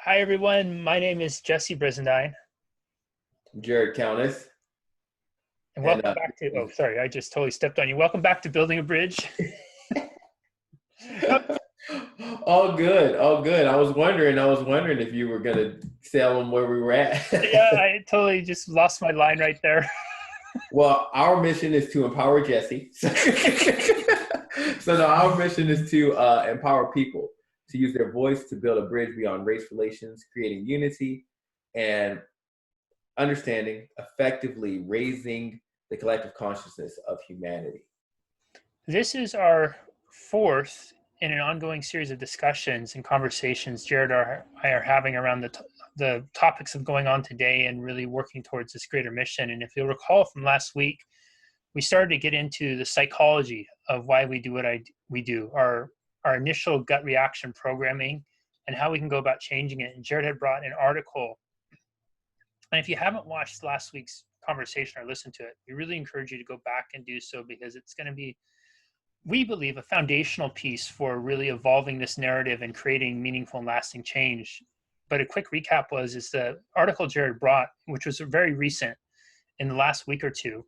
Hi, everyone. My name is Jesse Brizendine, Jared Countess, and and welcome back to, oh, sorry, I just totally stepped on you. Welcome back to Building a Bridge. Oh, all good, all good. I was wondering if you were gonna tell them where we were at. yeah, I totally just lost my line right there. Well, our mission is to empower Jesse. So no, our mission is to empower people to use their voice to build a bridge beyond race relations, creating unity and understanding, effectively raising the collective consciousness of humanity. This is our fourth in an ongoing series of discussions and conversations Jared and I are having around the topics of going on today and really working towards this greater mission. And if you'll recall from last week, we started to get into the psychology of why we do what we do, our initial gut reaction programming, and how we can go about changing it. And Jared had brought an article. And if you haven't watched last week's conversation or listened to it, we really encourage you to go back and do so, because it's going to be, we believe, a foundational piece for really evolving this narrative and creating meaningful and lasting change. But a quick recap is the article Jared brought, which was very recent in the last week or two,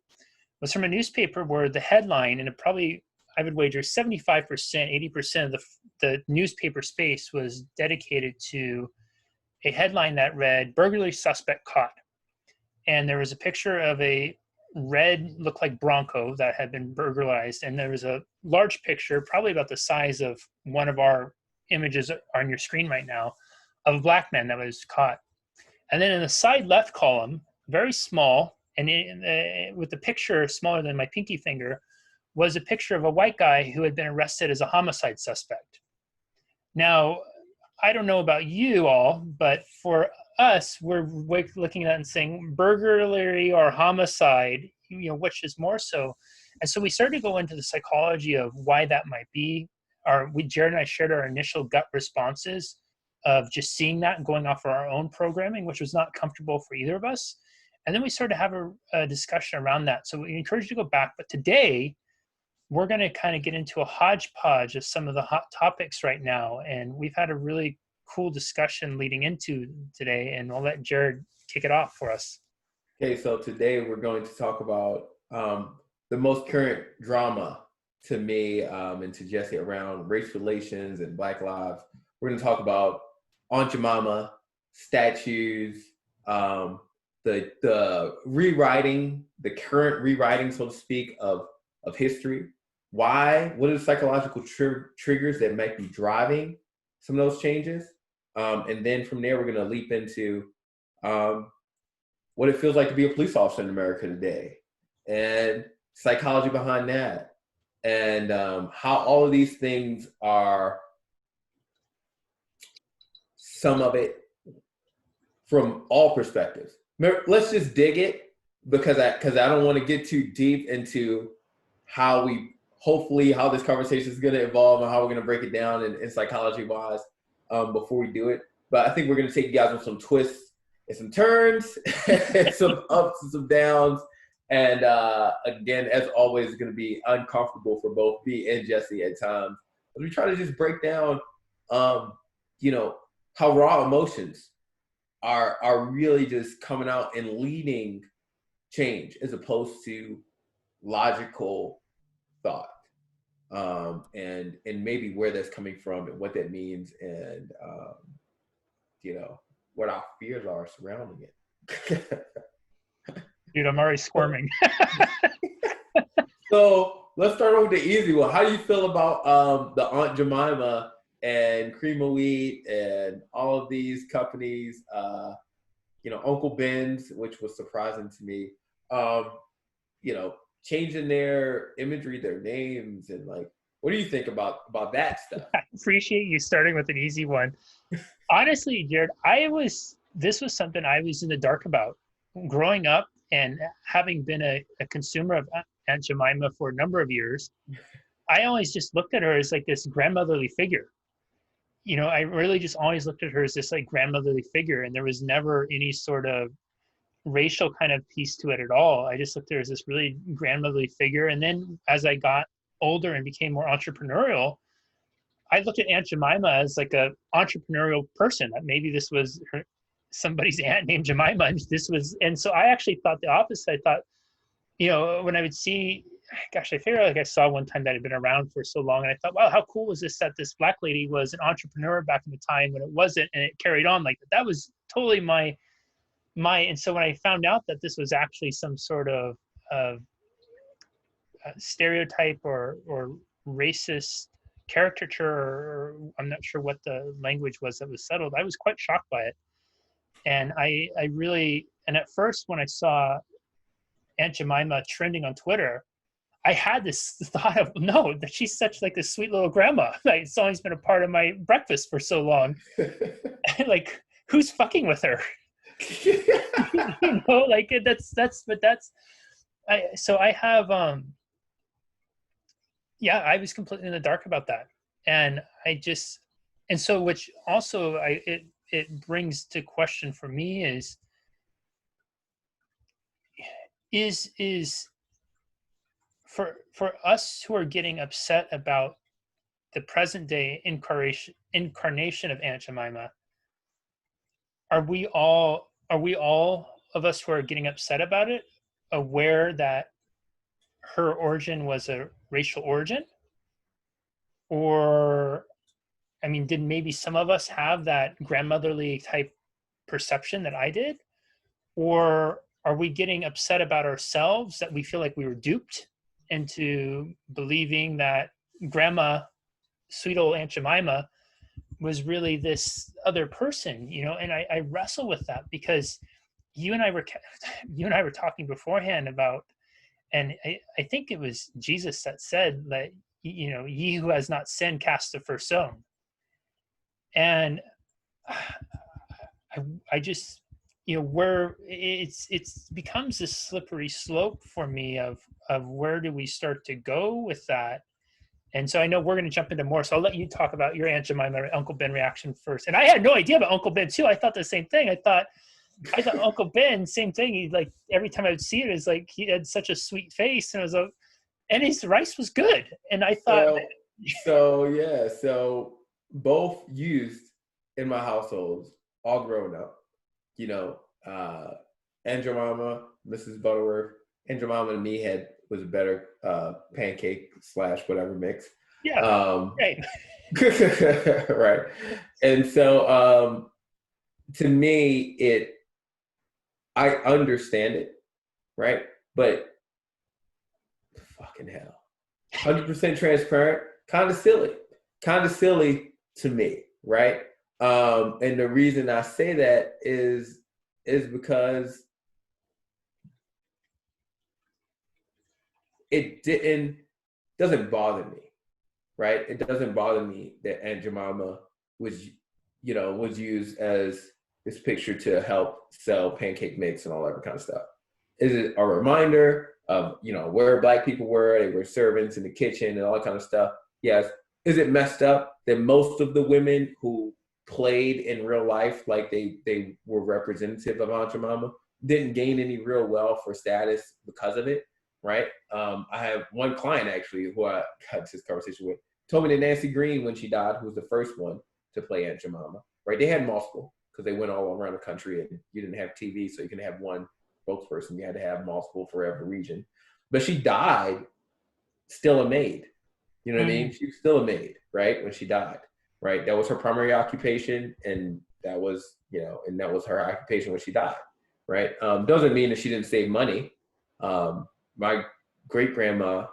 was from a newspaper where the headline, and it probably, I would wager 75%, 80% of the newspaper space was dedicated to a headline that read, "Burglary Suspect Caught." And there was a picture of a red, looked like Bronco that had been burglarized. And there was a large picture, probably about the size of one of our images on your screen right now, of a black man that was caught. And then in the side left column, very small, and with the picture smaller than my pinky finger, was a picture of a white guy who had been arrested as a homicide suspect. Now, I don't know about you all, but for us, we're looking at that and saying burglary or homicide, which is more so. And so we started to go into the psychology of why that might be. Jared and I shared our initial gut responses of just seeing that and going off of our own programming, which was not comfortable for either of us. And then we started to have a discussion around that. So we encourage you to go back. But today, we're going to kind of get into a hodgepodge of some of the hot topics right now. And we've had a really cool discussion leading into today, and I'll let Jared kick it off for us. Okay, so today we're going to talk about the most current drama to me and to Jesse around race relations and Black lives. We're going to talk about Aunt Jemima, statues, the rewriting, the current rewriting, so to speak, of history. Why? What are the psychological triggers that might be driving some of those changes? And then from there, we're going to leap into what it feels like to be a police officer in America today, and psychology behind that, and how all of these things are, some of it from all perspectives. Let's just dig it, because I don't want to get too deep into how this conversation is going to evolve and how we're going to break it down in psychology wise before we do it. But I think we're going to take you guys on some twists and some turns, and some ups and some downs. And again, as always, it's going to be uncomfortable for both me and Jesse at times. But we try to just break down, how raw emotions are really just coming out and leading change as opposed to logical thought, and maybe where that's coming from and what that means, and what our fears are surrounding it. Dude, I'm already squirming. So let's start off with the easy one. How do you feel about the Aunt Jemima and Cream of Wheat and all of these companies? Uncle Ben's, which was surprising to me. Changing their imagery, their names, and what do you think about that stuff? I appreciate you starting with an easy one. Honestly, Jared, this was something I was in the dark about growing up, and having been a consumer of Aunt Jemima for a number of years. I always just looked at her as like this grandmotherly figure. I really just always looked at her as this like grandmotherly figure, and there was never any sort of racial kind of piece to it at all. I just looked at her as this really grandmotherly figure. And then as I got older and became more entrepreneurial, I looked at Aunt Jemima as like a entrepreneurial person. That maybe this was somebody's aunt named Jemima, and this was, and so I actually thought the opposite. I thought, when I would see, gosh, I figured like I saw one time that had been around for so long, and I thought, wow, how cool was this that this black lady was an entrepreneur back in the time when it wasn't, and it carried on like that. That was totally my. And so when I found out that this was actually some sort of stereotype or racist caricature, or I'm not sure what the language was that was settled, I was quite shocked by it. And I really, and at first when I saw Aunt Jemima trending on Twitter, I had this thought of, no, that she's such like this sweet little grandma. Like, it's always been a part of my breakfast for so long. Like, who's fucking with her? Like but that's so I have yeah, I was completely in the dark about that. And I just, and so which also it brings to question for me is for us who are getting upset about the present day incarnation of Aunt Jemima, are we all of us who are getting upset about it aware that her origin was a racial origin? Or, I mean, did maybe some of us have that grandmotherly type perception that I did? Or are we getting upset about ourselves that we feel like we were duped into believing that grandma, sweet old Aunt Jemima, was really this other person, And I wrestle with that because you and I were you and I were talking beforehand about, and I think it was Jesus that said that, ye who has not sinned cast the first stone. And I just, where it's becomes this slippery slope for me of where do we start to go with that. And so I know we're going to jump into more, so I'll let you talk about your Aunt Jemima or Uncle Ben reaction first. And I had no idea about Uncle Ben too. I thought the same thing. I thought Uncle Ben, same thing. He, like, every time I would see it, is like he had such a sweet face, and I was like, and his rice was good. And I thought, so both used in my households, all growing up. Aunt Jemima, Mrs. Butterworth, Aunt Jemima and me was a better pancake / whatever mix. yeah, right. Right. And so to me, I understand it, right? But fucking hell, 100% transparent, kind of silly to me, right? And the reason I say that is because doesn't bother me, right? It doesn't bother me that Aunt Jemima was used as this picture to help sell pancake mix and all that kind of stuff. Is it a reminder of, where Black people were? They were servants in the kitchen and all that kind of stuff. Yes. Is it messed up that most of the women who played in real life like they were representative of Aunt Jemima didn't gain any real wealth or status because of it, right? I have one client actually who I had this conversation with, told me that Nancy Green, when she died, who was the first one to play Aunt Jemima, right? They had multiple because they went all around the country and you didn't have TV, so you can have one spokesperson. You had to have multiple for every region. But she died still a maid. You know what I mean? She was still a maid, right? When she died, right? That was her primary occupation, and that was, and that was her occupation when she died, right? Doesn't mean that she didn't save money. My great grandma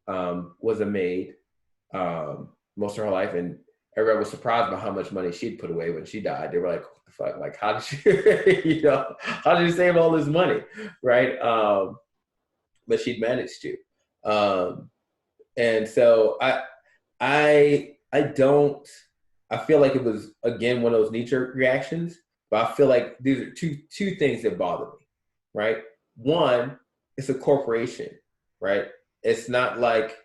was a maid most of her life, and everyone was surprised by how much money she'd put away when she died. They were like, "What the fuck? Like, how did she, how did you save all this money?" Right? But she'd managed to. And so I don't. I feel like it was, again, one of those knee-jerk reactions, but I feel like these are two things that bother me, right? One, it's a corporation, right? It's not like,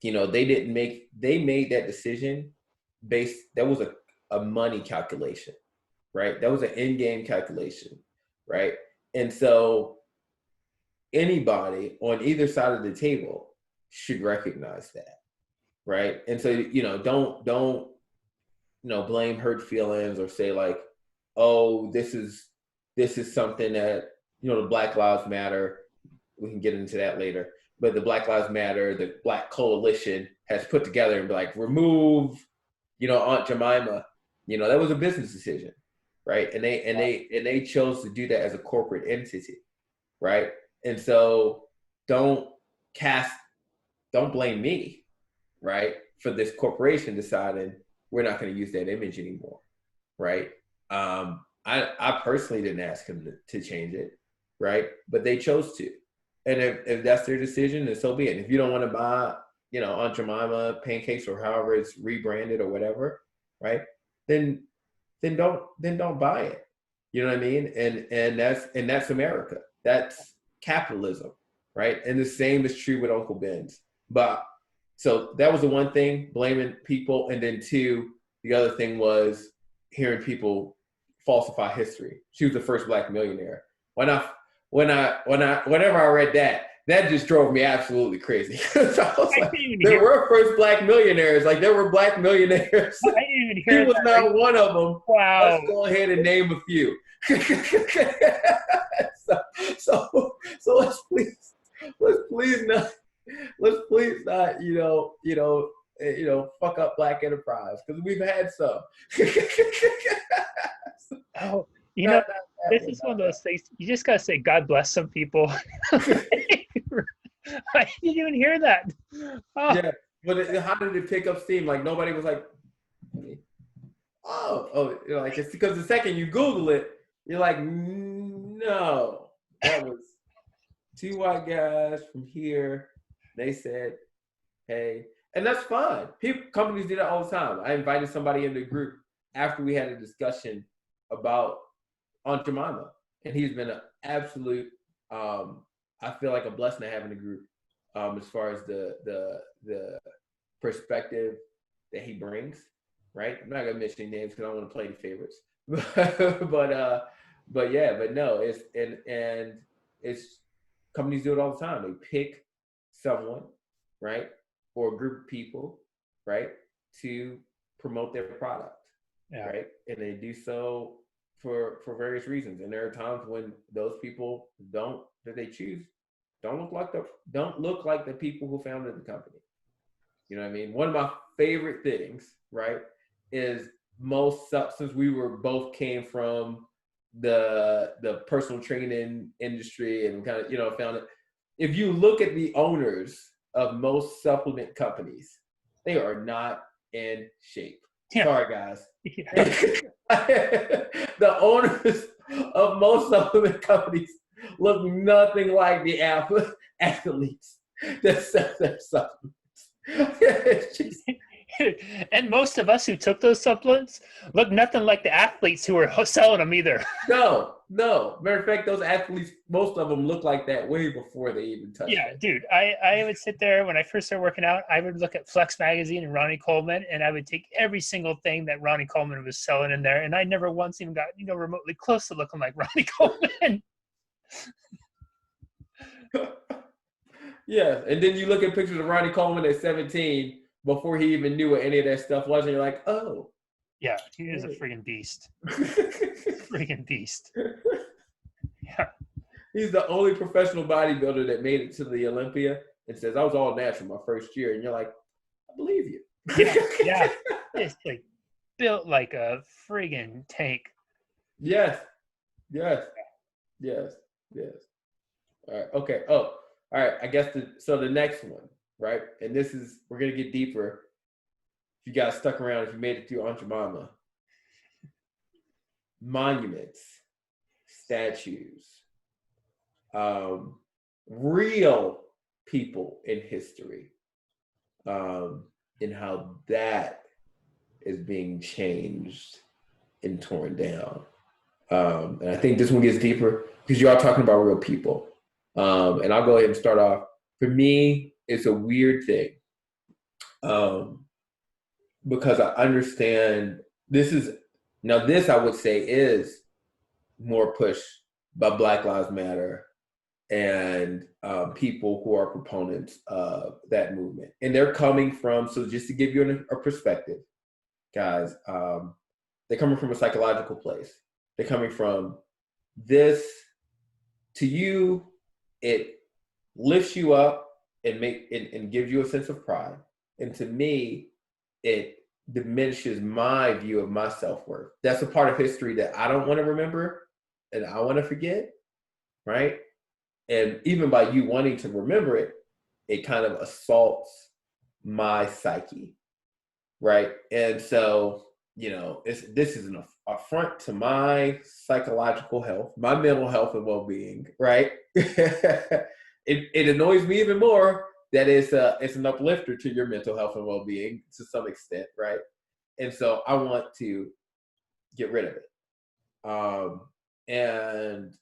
they made that decision that was a money calculation, right? That was an in-game calculation, right? And so anybody on either side of the table should recognize that, right? And so, don't blame hurt feelings or say like, oh, this is something that, the Black Lives Matter, we can get into that later, but the Black Lives Matter, the Black Coalition has put together and be like, remove, Aunt Jemima. That was a business decision, right? And they chose to do that as a corporate entity, right? And so don't don't blame me, right, for this corporation deciding we're not going to use that image anymore, right? I personally didn't ask him to change it, right? But they chose to. And if that's their decision, then so be it. And if you don't want to buy, Aunt Jemima pancakes or however it's rebranded or whatever, right? Then don't buy it. You know what I mean? And that's America. That's capitalism, right? And the same is true with Uncle Ben's. But so that was the one thing, blaming people, and then two, the other thing was hearing people falsify history. She was the first Black millionaire. Whenever I read that just drove me absolutely crazy. So I was like, there were first Black millionaires. Like, there were Black millionaires. I didn't even hear he was that. not one of them. Wow. Let's go ahead and name a few. so let's please not, fuck up Black enterprise, because we've had some. Oh, this is one of those things. You just gotta say, God bless some people. I didn't even hear that. Oh. Yeah, but how did it pick up steam? Like, nobody was like, like, it's because the second you Google it, you're like, no, that was two white guys from here. They said, hey, and that's fine. Companies do that all the time. I invited somebody in the group after we had a discussion about Aunt Jemima, and he's been an absolute, I feel like, a blessing to have in the group, as far as the perspective that he brings. Right? I'm not gonna mention any names because I don't want to play the favorites, but no, it's companies do it all the time. They pick someone, right, or a group of people, right, to promote their product, right, and they do so for various reasons. And there are times when those people that they choose don't look like the people who founded the company. You know what I mean? One of my favorite things, right, is since we both came from the personal training industry and kind of, found it. If you look at the owners of most supplement companies, they are not in shape. Yeah. Sorry, guys. Yeah. The owners of most supplement companies look nothing like the athletes that sell their supplements. It's just, and most of us who took those supplements look nothing like the athletes who were selling them either. No. Matter of fact, those athletes, most of them look like that way before they even touch it. Yeah, dude. I would sit there when I first started working out. I would look at Flex Magazine and Ronnie Coleman, and I would take every single thing that Ronnie Coleman was selling in there, and I never once even got remotely close to looking like Ronnie Coleman. Yeah, and then you look at pictures of Ronnie Coleman at 17 before he even knew what any of that stuff was, and you're like, oh. Yeah, he is a friggin' beast. Friggin' beast. Yeah. He's the only professional bodybuilder that made it to the Olympia and says, I was all natural my first year. And you're like, I believe you. Yeah. It's like built like a friggin' tank. Yes. All right. Okay. Oh, all right. I guess the next one, right? And we're going to get deeper. If you guys stuck around, if you made it through Aunt Jemima. Monuments, statues, real people in history, and how that is being changed and torn down. And I think this one gets deeper because you are talking about real people. And I'll go ahead and start off. For me, it's a weird thing. Because I understand this I would say is more pushed by Black Lives Matter and people who are proponents of that movement. And they're coming from, so just to give you a perspective, guys, they're coming from a psychological place. They're coming from this, to you, it lifts you up and gives you a sense of pride. And to me, it diminishes my view of my self-worth. That's a part of history that I don't want to remember and I want to forget, right? And even by you wanting to remember it, it kind of assaults my psyche, right? And so, this is an affront to my psychological health, my mental health and well-being, right? It annoys me even more that it's an uplifter to your mental health and well-being to some extent, right? And so I want to get rid of it. And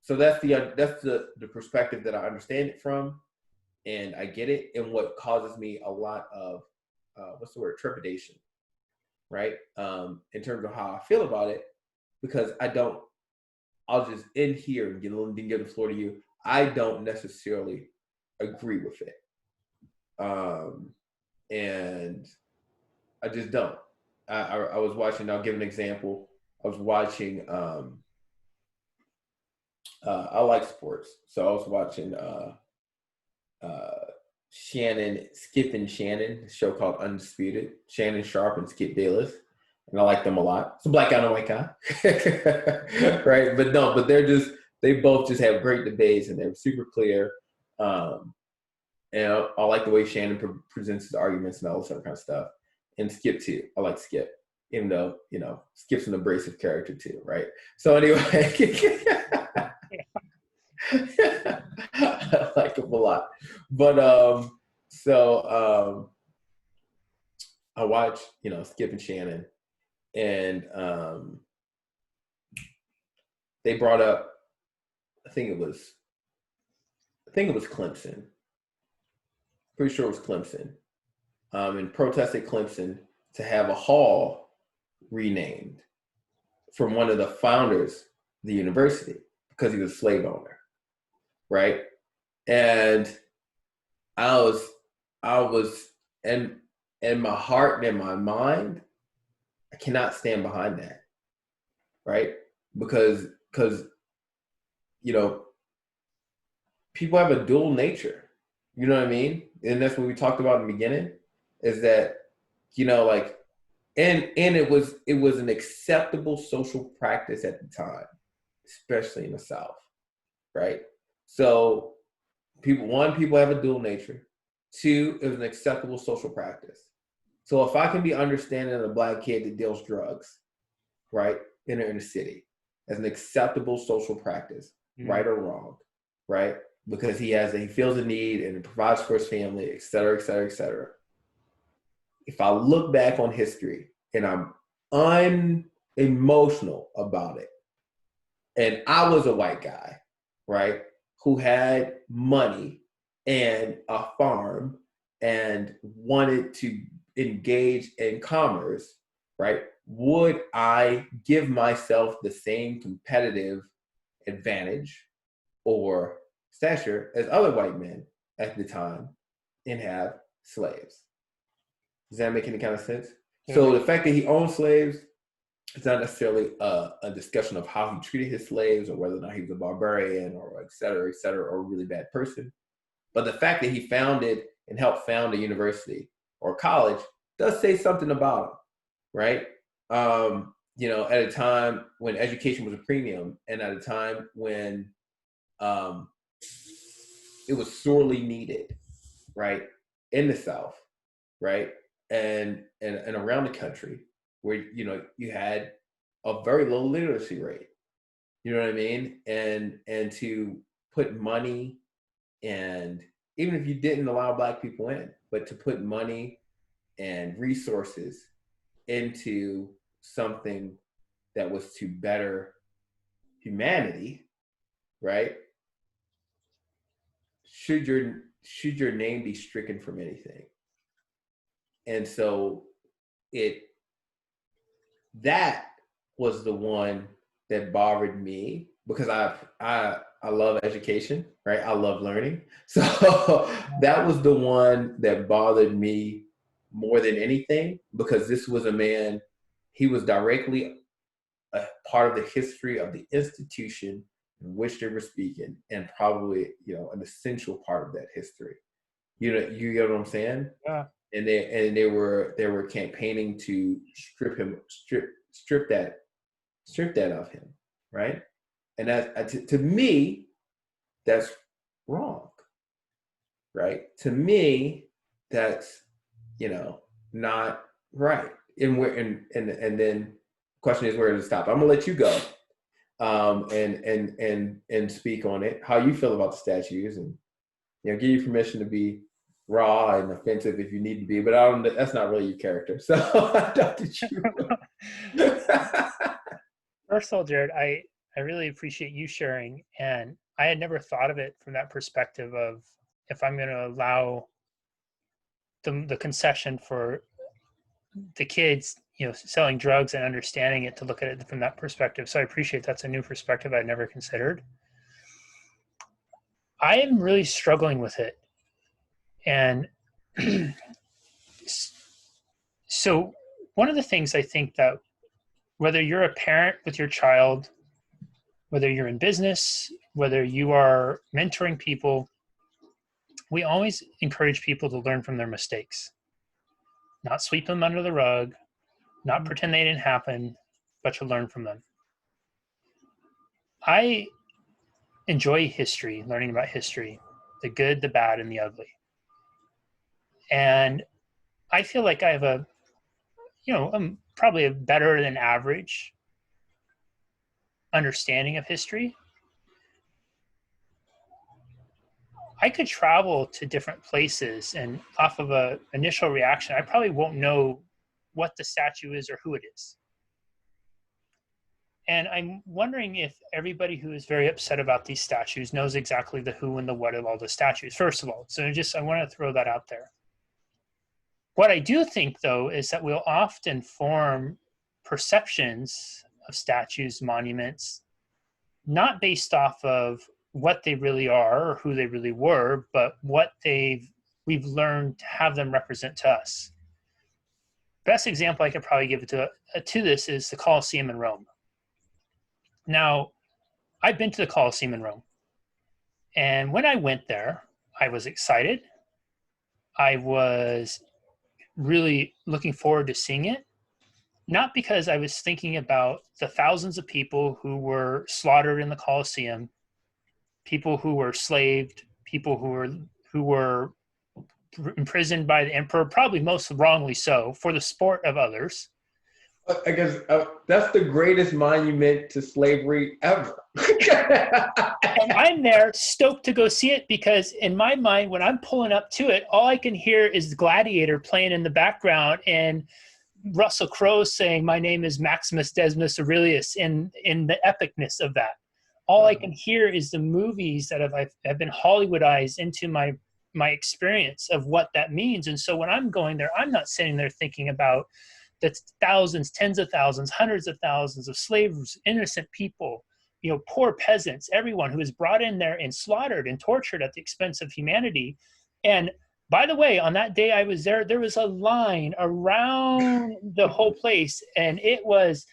so that's the perspective that I understand it from, and I get it. And what causes me a lot of trepidation, right? In terms of how I feel about it, because I'll just end here and give the floor to you. I don't necessarily agree with it. And I just don't. I was watching, I'll give an example. I was watching, I like sports. So I was watching Skip and Shannon, a show called Undisputed. Shannon Sharp and Skip Bayless. And I like them a lot. It's a black guy and a white guy. Right? But they both just have great debates and they're super clear. And I like the way Shannon presents his arguments and all this other kind of stuff. And Skip too. I like Skip, even though, Skip's an abrasive character too, right? So anyway, I like him a lot. But I watch, Skip and Shannon, and they brought up, I think it was Clemson. Pretty sure it was Clemson. And protested Clemson to have a hall renamed from one of the founders of the university because he was a slave owner, right? And I was, and in my heart and in my mind, I cannot stand behind that, right? Because people have a dual nature. You know what I mean? And that's what we talked about in the beginning, is that, and it was an acceptable social practice at the time, especially in the South, right? So people have a dual nature. Two, it was an acceptable social practice. So if I can be understanding of a black kid that deals drugs, right, in the inner city, as an acceptable social practice, right or wrong, right? Because he feels a need and it provides for his family, et cetera, et cetera, et cetera. If I look back on history and I'm unemotional about it, and I was a white guy, right, who had money and a farm and wanted to engage in commerce, right, would I give myself the same competitive advantage or stature as other white men at the time and have slaves? Does that make any kind of sense? Yeah. So the fact that he owned slaves, it's not necessarily a discussion of how he treated his slaves or whether or not he was a barbarian or et cetera, or a really bad person. But the fact that he founded and helped found a university or college does say something about him, right? At a time when education was a premium and at a time when it was sorely needed, right, in the South, right, and around the country, where you had a very low literacy rate, you know what I mean, and to put money, and even if you didn't allow black people in, but to put money and resources into something that was to better humanity, right? Should your name be stricken from anything? And so that was the one that bothered me, because I love education, right? I love learning. So that was the one that bothered me more than anything, because this was a man, he was directly a part of the history of the institution in which they were speaking, and probably, an essential part of that history. You get what I'm saying? Yeah. And they were campaigning to strip that of him, right? And that, to me, that's wrong, right? To me, that's, not right. And then the question is, where does it stop? I'm gonna let you go, and speak on it, how you feel about the statues, and give you permission to be raw and offensive if you need to be, but that's not really your character. So I thought that you. First of all, Jared, I really appreciate you sharing. And I had never thought of it from that perspective of, if I'm going to allow the concession for the kids, selling drugs and understanding it, to look at it from that perspective. So I appreciate that's a new perspective I'd never considered. I am really struggling with it. And so one of the things I think that, whether you're a parent with your child, whether you're in business, whether you are mentoring people, we always encourage people to learn from their mistakes, not sweep them under the rug, not pretend they didn't happen, but to learn from them. I enjoy history, learning about history, the good, the bad, and the ugly. And I feel like I have I'm probably a better than average understanding of history. I could travel to different places, and off of a initial reaction, I probably won't know what the statue is or who it is. And I'm wondering if everybody who is very upset about these statues knows exactly the who and the what of all the statues, first of all. So I want to throw that out there. What I do think, though, is that we'll often form perceptions of statues, monuments, not based off of what they really are or who they really were, but what we've learned to have them represent to us. Best example I could probably give to this is the Colosseum in Rome. Now, I've been to the Colosseum in Rome, and when I went there, I was excited. I was really looking forward to seeing it, not because I was thinking about the thousands of people who were slaughtered in the Colosseum, people who were slaved, people who were imprisoned by the emperor, probably most wrongly so, for the sport of others. I guess that's the greatest monument to slavery ever. And I'm there stoked to go see it, because in my mind, when I'm pulling up to it, all I can hear is the Gladiator playing in the background, and Russell Crowe saying, "My name is Maximus Decimus Aurelius," in the epicness of that. All I can hear is the movies that have been Hollywoodized into my experience of what that means. And so when I'm going there, I'm not sitting there thinking about the thousands, tens of thousands, hundreds of thousands of slaves, innocent people, poor peasants, everyone who was brought in there and slaughtered and tortured at the expense of humanity. And by the way, on that day I was there, there was a line around the whole place, and it was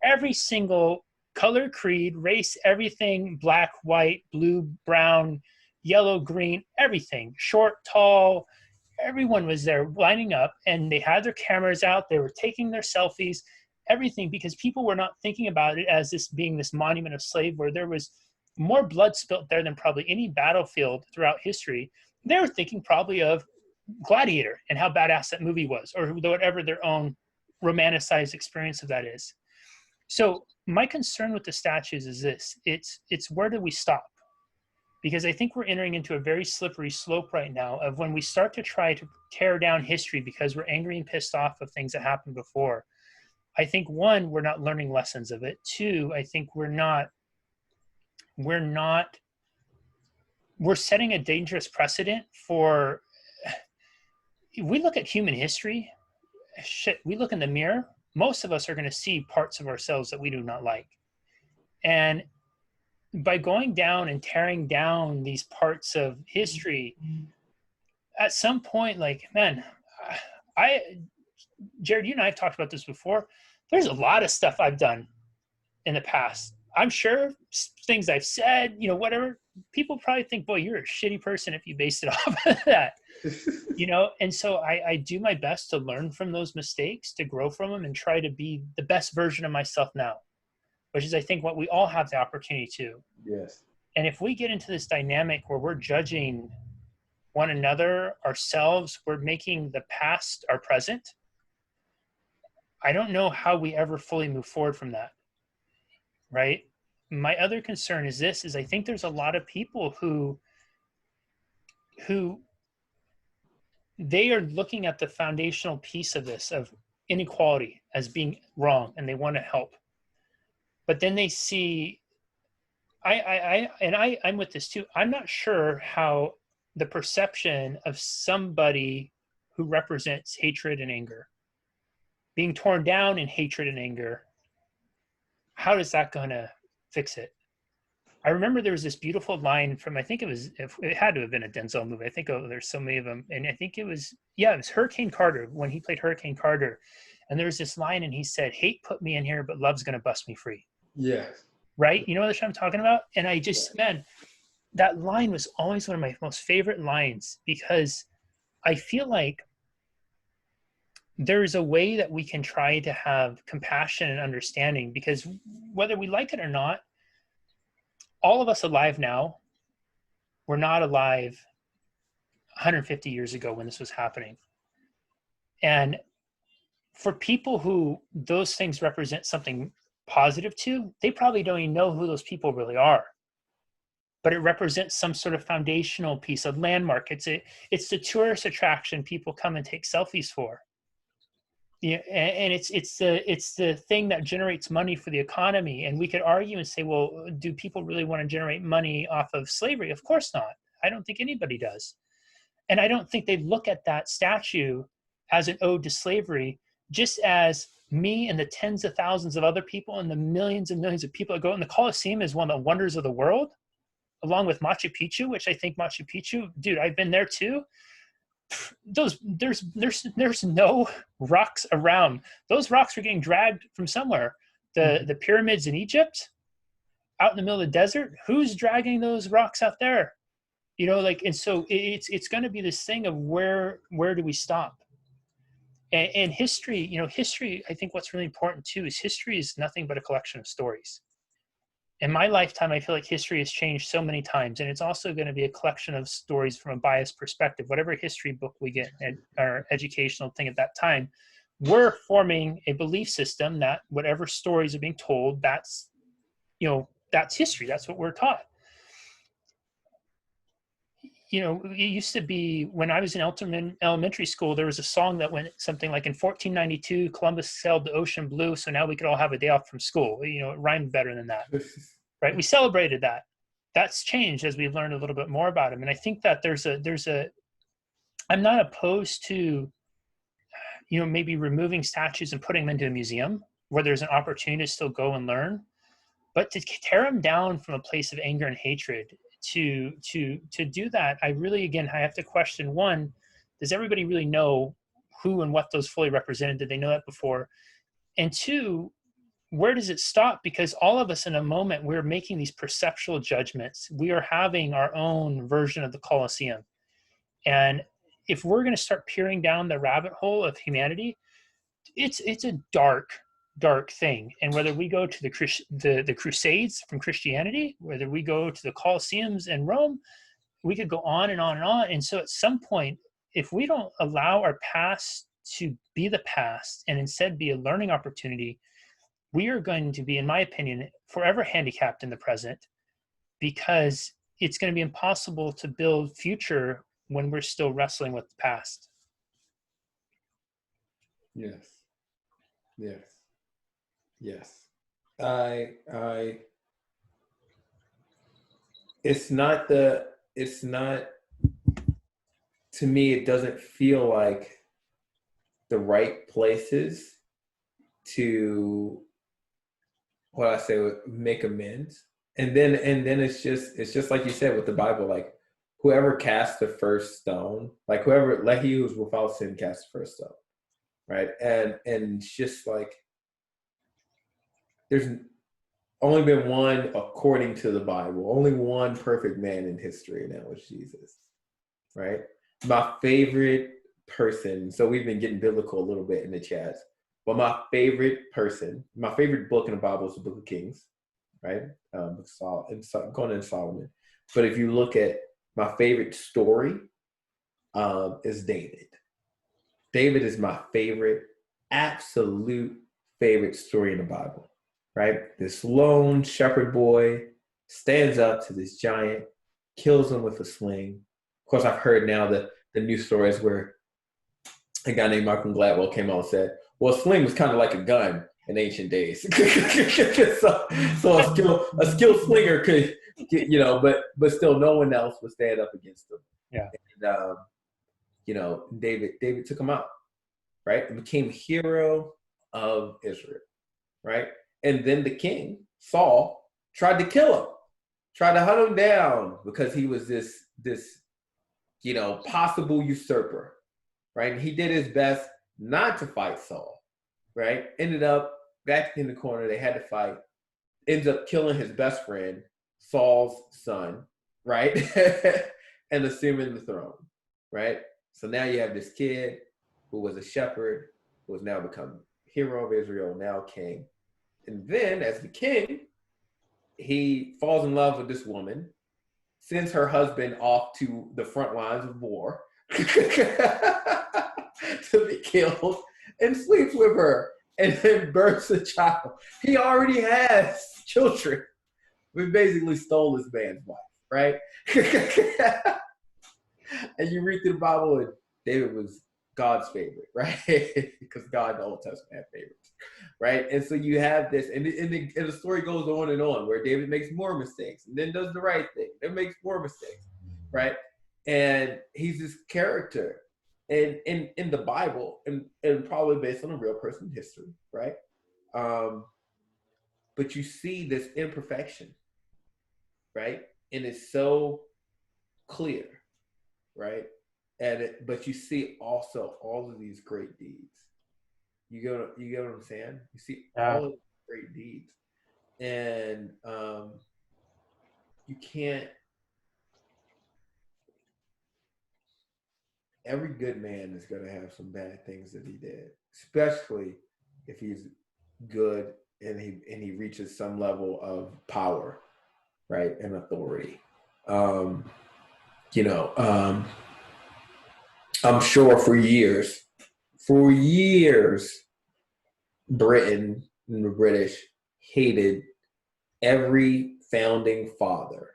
every single color, creed, race, everything, black, white, blue, brown, yellow, green, everything, short, tall, everyone was there lining up, and they had their cameras out, they were taking their selfies, everything, because people were not thinking about it as this being this monument of slave, where there was more blood spilt there than probably any battlefield throughout history. They were thinking probably of Gladiator and how badass that movie was, or whatever their own romanticized experience of that is. So my concern with the statues is this: it's where do we stop? Because I think we're entering into a very slippery slope right now of when we start to try to tear down history because we're angry and pissed off of things that happened before. I think, one, we're not learning lessons of it. Two, I think we're setting a dangerous precedent for, we look at human history, we look in the mirror, most of us are going to see parts of ourselves that we do not like. And by going down and tearing down these parts of history, at some point, like, man, I, Jared, you and I have talked about this before. There's a lot of stuff I've done in the past. I'm sure things I've said, you know, whatever, people probably think, boy, you're a shitty person if you based it off of that, you know? And so I do my best to learn from those mistakes, to grow from them, and try to be the best version of myself now, which is, I think, what we all have the opportunity to. Yes. And if we get into this dynamic where we're judging one another, ourselves, we're making the past our present, I don't know how we ever fully move forward from that, right? My other concern is this, is I think there's a lot of people who they are looking at the foundational piece of this, of inequality, as being wrong, and they want to help. But then they see, I'm with this too. I'm not sure how the perception of somebody who represents hatred and anger being torn down in hatred and anger, how is that going to fix it? I remember there was this beautiful line from, I think it had to have been a Denzel movie. I think, oh, there's so many of them. And I think it was Hurricane Carter, when he played Hurricane Carter. And there was this line, and he said, hate put me in here, but love's going to bust me free. Yes. Right? You know what I'm talking about? And I just, man, that line was always one of my most favorite lines, because I feel like there's a way that we can try to have compassion and understanding, because whether we like it or not, all of us alive now were not alive 150 years ago when this was happening. And for people who those things represent something positive to, they probably don't even know who those people really are. But it represents some sort of foundational piece, of landmark. It's the tourist attraction people come and take selfies for. Yeah, and it's the thing that generates money for the economy. And we could argue and say, well, do people really want to generate money off of slavery? Of course not. I don't think anybody does. And I don't think they look at that statue as an ode to slavery, just as me and the tens of thousands of other people and the millions and millions of people that go. And the Colosseum is one of the wonders of the world, along with Machu Picchu, which I think Machu Picchu, dude, I've been there too. There's no rocks around. Those rocks are getting dragged from somewhere. The pyramids in Egypt, out in the middle of the desert, who's dragging those rocks out there? You know, like, and so it's going to be this thing of where do we stop? And history, you know, history, I think what's really important too is history is nothing but a collection of stories. In my lifetime, I feel like history has changed so many times, and it's also going to be a collection of stories from a biased perspective. Whatever history book we get at our educational thing at that time, we're forming a belief system that whatever stories are being told, that's, you know, that's history. That's what we're taught. You know, it used to be, when I was in elementary school, there was a song that went something like, in 1492, Columbus sailed the ocean blue, so now we could all have a day off from school. You know, it rhymed better than that, right? We celebrated that. That's changed as we've learned a little bit more about him. And I think that I'm not opposed to, you know, maybe removing statues and putting them into a museum where there's an opportunity to still go and learn, but to tear them down from a place of anger and hatred, to do that, I really, again, I have to question, one, does everybody really know who and what those fully represented? Did they know that before? And two, where does it stop? Because all of us in a moment, we're making these perceptual judgments. We are having our own version of the Colosseum. And if we're going to start peering down the rabbit hole of humanity, it's a dark thing. And whether we go to the Crusades from Christianity, whether we go to the Colosseums in Rome, we could go on and on and on. And so at some point, if we don't allow our past to be the past and instead be a learning opportunity, we are going to be, in my opinion, forever handicapped in the present, because it's going to be impossible to build future when we're still wrestling with the past. Yes. Yes. Yes. I it's not, to me, it doesn't feel like the right places to what I say, make amends. And then it's just like you said with the Bible, like whoever casts the first stone, like whoever, let he who's without sin cast the first stone, right? And it's just like there's only been one, according to the Bible, only one perfect man in history, and that was Jesus, right? My favorite person, so we've been getting biblical a little bit in the chats, but my favorite person, my favorite book in the Bible is the Book of Kings, right? Going into Solomon. But if you look at my favorite story, is David. David is my favorite, absolute favorite story in the Bible, right? This lone shepherd boy stands up to this giant, kills him with a sling. Of course, I've heard now that the news stories where a guy named Malcolm Gladwell came out and said, well, a sling was kind of like a gun in ancient days. so a skilled slinger could, but still no one else would stand up against him. Yeah. And, David took him out, right? And became hero of Israel, right? And then the king, Saul, tried to kill him, tried to hunt him down because he was this possible usurper, right? And he did his best not to fight Saul, right? Ended up back in the corner. They had to fight. Ends up killing his best friend, Saul's son, right? And assuming the throne, right? So now you have this kid who was a shepherd, who has now become hero of Israel, now king. And then as the king, he falls in love with this woman, sends her husband off to the front lines of war to be killed, and sleeps with her, and then births a child. He already has children. We basically stole this man's wife, right? And you read through the Bible, and David was God's favorite, right? Because God in the Old Testament had favorites, right? And so you have this, and the story goes on and on, where David makes more mistakes, and then does the right thing, then makes more mistakes, right? And he's this character in the Bible, and probably based on a real person history, right? But you see this imperfection, right? And it's so clear, right? But you see also all of these great deeds. You get what I'm saying? You see all of these great deeds, and you can't. Every good man is going to have some bad things that he did, especially if he's good and he reaches some level of power, right, and authority. I'm sure for years, Britain and the British hated every founding father.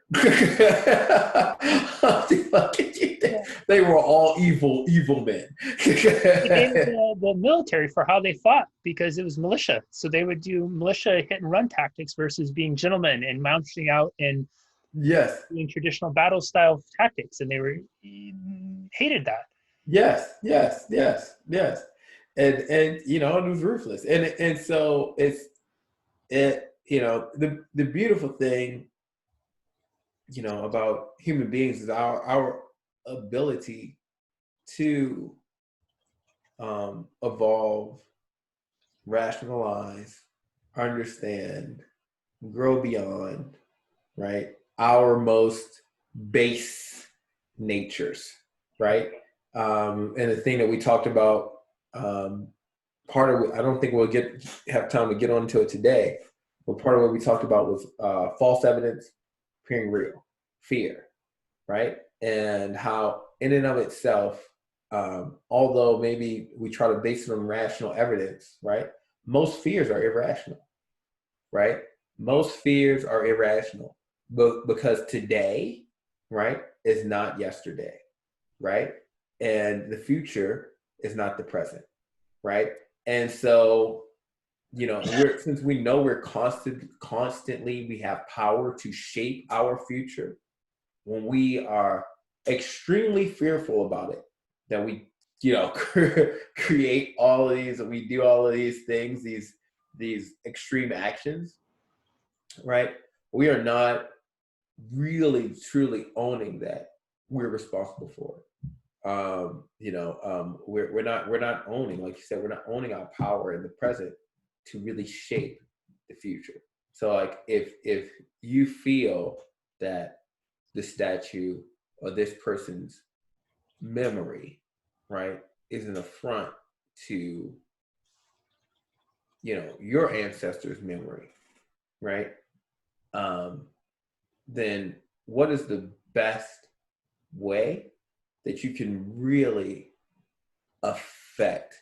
They were all evil men. The military for how they fought, because it was militia. So they would do militia hit and run tactics versus being gentlemen and mounting out and doing traditional battle style tactics. And they hated that. Yes. And it was ruthless. And so the beautiful thing, about human beings is our ability to evolve, rationalize, understand, grow beyond, right, our most base natures, right? And the thing that we talked about, part of it, I don't think we'll have time to get onto it today, but part of what we talked about was false evidence appearing real, fear, right? And how in and of itself, although maybe we try to base it on rational evidence, right? Most fears are irrational, right? Most fears are irrational, because today, right, is not yesterday, right? And the future is not the present, right? And so, since we know we're constantly, we have power to shape our future. When we are extremely fearful about it, that we, create all of these, and we do all of these things, these extreme actions, right? We are not really truly owning that we're responsible for it. We're not owning, like you said, we're not owning our power in the present to really shape the future. So like if you feel that the statue or this person's memory, right, is an affront to, your ancestors' memory, right? Then what is the best way that you can really affect,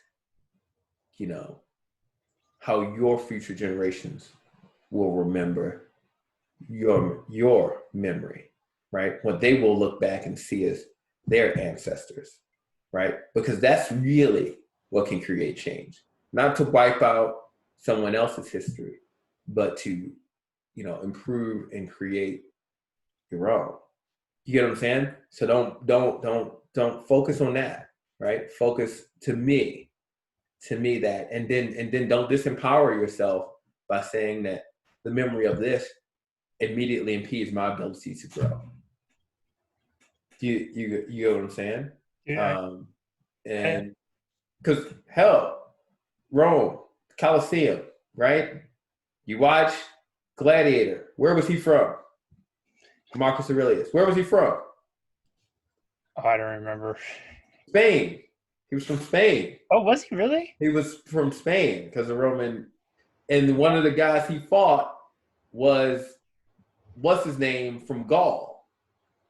how your future generations will remember your memory, right? What they will look back and see as their ancestors, right? Because that's really what can create change. Not to wipe out someone else's history, but to, improve and create your own. You get what I'm saying? So don't focus on that, right? Focus to me that, and then don't disempower yourself by saying that the memory of this immediately impedes my ability to grow. You get what I'm saying? Yeah. And because hell, Rome, Colosseum, right? You watch Gladiator. Where was he from? Marcus Aurelius. Where was he from? Oh, I don't remember. Spain. He was from Spain. Oh, was he really? He was from Spain because the Roman, and one of the guys he fought was, what's his name, from Gaul,